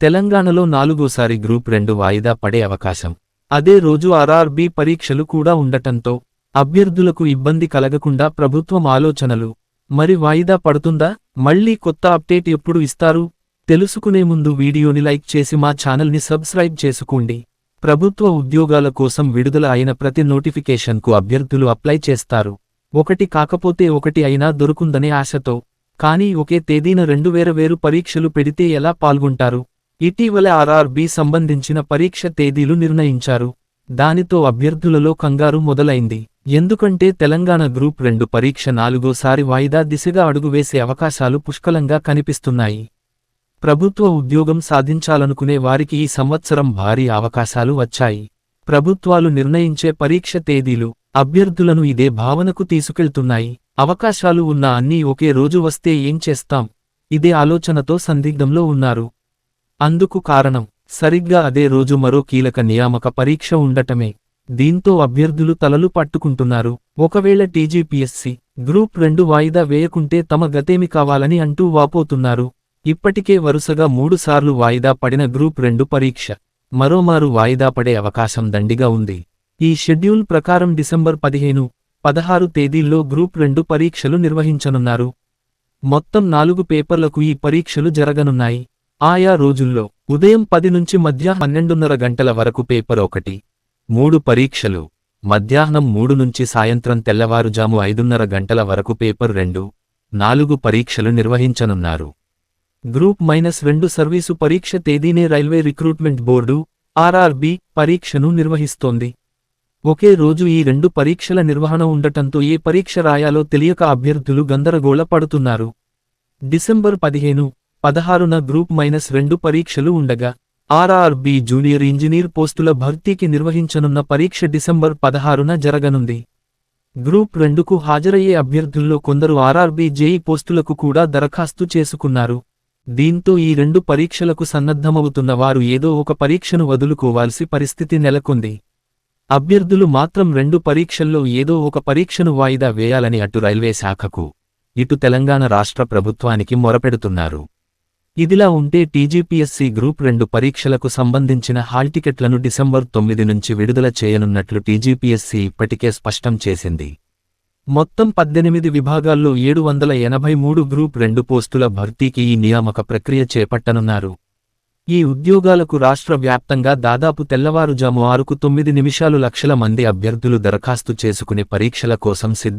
తెలంగాణలో 4వసారి గ్రూప్ 2 వాయిదా పడే అవకాశం. అదే రోజు ఆర్ఆర్బీ పరీక్షలు కూడా ఉండటంతో అభ్యర్థులకు ఇబ్బంది కలగకుండా ప్రభుత్వం ఆలోచనలు. మరి వాయిదా పడుతుందా? మళ్ళీ కొత్త అప్డేట్ ఎప్పుడు ఇస్తారు? తెలుసుకునే ముందు వీడియోని లైక్ చేసి మా ఛానల్ని సబ్స్క్రైబ్ చేసుకోండి. ప్రభుత్వ ఉద్యోగాల కోసం విడుదల అయిన ప్రతి నోటిఫికేషన్కు అభ్యర్థులు అప్లై చేస్తారు. ఒకటి కాకపోతే ఒకటి అయినా దొరుకుందనే ఆశతో. కానీ ఒకే తేదీన 2 వేరు పరీక్షలు పెడితే ఎలా పాల్గొంటారు? ఇటీవల ఆర్ఆర్బీ సంబంధించిన పరీక్ష తేదీలు నిర్ణయించారు. దానితో అభ్యర్థులలో కంగారు మొదలైంది. ఎందుకంటే తెలంగాణ గ్రూప్ 2 పరీక్ష 4వసారి వాయిదా దిశగా అడుగువేసే అవకాశాలు పుష్కలంగా కనిపిస్తున్నాయి. ప్రభుత్వ ఉద్యోగం సాధించాలనుకునే వారికి ఈ సంవత్సరం భారీ అవకాశాలు వచ్చాయి. ప్రభుత్వాలు నిర్ణయించే పరీక్ష తేదీలు అభ్యర్థులను ఇదే భావనకు తీసుకెళ్తున్నాయి. అవకాశాలు ఉన్న అన్నీ ఒకే రోజు వస్తే ఏం చేస్తాం? ఇదే ఆలోచనతో సందిగ్ధంలో ఉన్నారు. అందుకు కారణం సరిగ్గా అదే రోజు మరో కీలక నియామక పరీక్ష ఉండటమే. దీంతో అభ్యర్థులు తలలు పట్టుకుంటున్నారు. ఒకవేళ టీజీపీఎస్సీ గ్రూప్ 2 వాయిదా వేయకుంటే తమ గతేమి కావాలని అంటూ వాపోతున్నారు. ఇప్పటికే వరుసగా 3 సార్లు వాయిదా పడిన గ్రూప్ 2 పరీక్ష మరోమారు వాయిదా పడే అవకాశం దండిగా ఉంది. ఈ షెడ్యూల్ ప్రకారం డిసెంబర్ 15, 16 తేదీల్లో గ్రూప్ 2 పరీక్షలు నిర్వహించనున్నారు. మొత్తం 4 పేపర్లకు ఈ పరీక్షలు జరగనున్నాయి. ఆయా రోజుల్లో ఉదయం 10 నుంచి మధ్యాహ్నం 12:30 గంటల వరకు పేపర్ 1, 3 పరీక్షలు, మధ్యాహ్నం 3 నుంచి సాయంత్రం తెల్లవారుజాము 5:30 గంటల వరకు పేపర్ 2, 4 పరీక్షలు నిర్వహించనున్నారు. గ్రూప్ -2 సర్వీసు పరీక్ష తేదీనే రైల్వే రిక్రూట్మెంట్ బోర్డు ఆర్ఆర్బీ పరీక్షను నిర్వహిస్తోంది. ఒకే రోజు ఈ 2 పరీక్షల నిర్వహణ ఉండటంతో ఏ పరీక్ష రాయాలో తెలియక అభ్యర్థులు గందరగోళ పడుతున్నారు. డిసెంబర్ 15, 16న గ్రూప్ -2 పరీక్షలు ఉండగా ఆర్ఆర్బీ జూనియర్ ఇంజనీర్ పోస్టుల భర్తీకి నిర్వహించనున్న పరీక్ష డిసెంబర్ 16న జరగనుంది. గ్రూప్ 2కు హాజరయ్యే అభ్యర్థుల్లో కొందరు ఆర్ఆర్బీ జేఈ పోస్టులకు కూడా దరఖాస్తు చేసుకున్నారు. దీంతో ఈ 2 పరీక్షలకు సన్నద్ధమవుతున్న వారు ఏదో ఒక పరీక్షను వదులుకోవాల్సి పరిస్థితి నెలకొంది. అభ్యర్థులు మాత్రం 2 పరీక్షల్లో ఏదో ఒక పరీక్షను వాయిదా వేయాలని అటు రైల్వే శాఖకు, ఇటు తెలంగాణ రాష్ట్ర ప్రభుత్వానికి మొరపెడుతున్నారు. ఇదిలా ఉంటే టీజీపీఎస్సీ గ్రూప్ 2 పరీక్షలకు సంబంధించిన హాల్ టికెట్లను డిసెంబర్ 9 నుంచి విడుదల చేయనున్నట్లు టీజీపీఎస్సీ ఇప్పటికే స్పష్టం చేసింది. మొత్తం 18 విభాగాల్లో 783 గ్రూప్ 2 పోస్టుల భర్తీకి ఈ నియామక ప్రక్రియ చేపట్టనున్నారు. ఈ ఉద్యోగాలకు రాష్ట్ర వ్యాప్తంగా దాదాపు తెల్లవారుజాము 6:09 లక్షల మంది అభ్యర్థులు దరఖాస్తు చేసుకునే పరీక్షల కోసం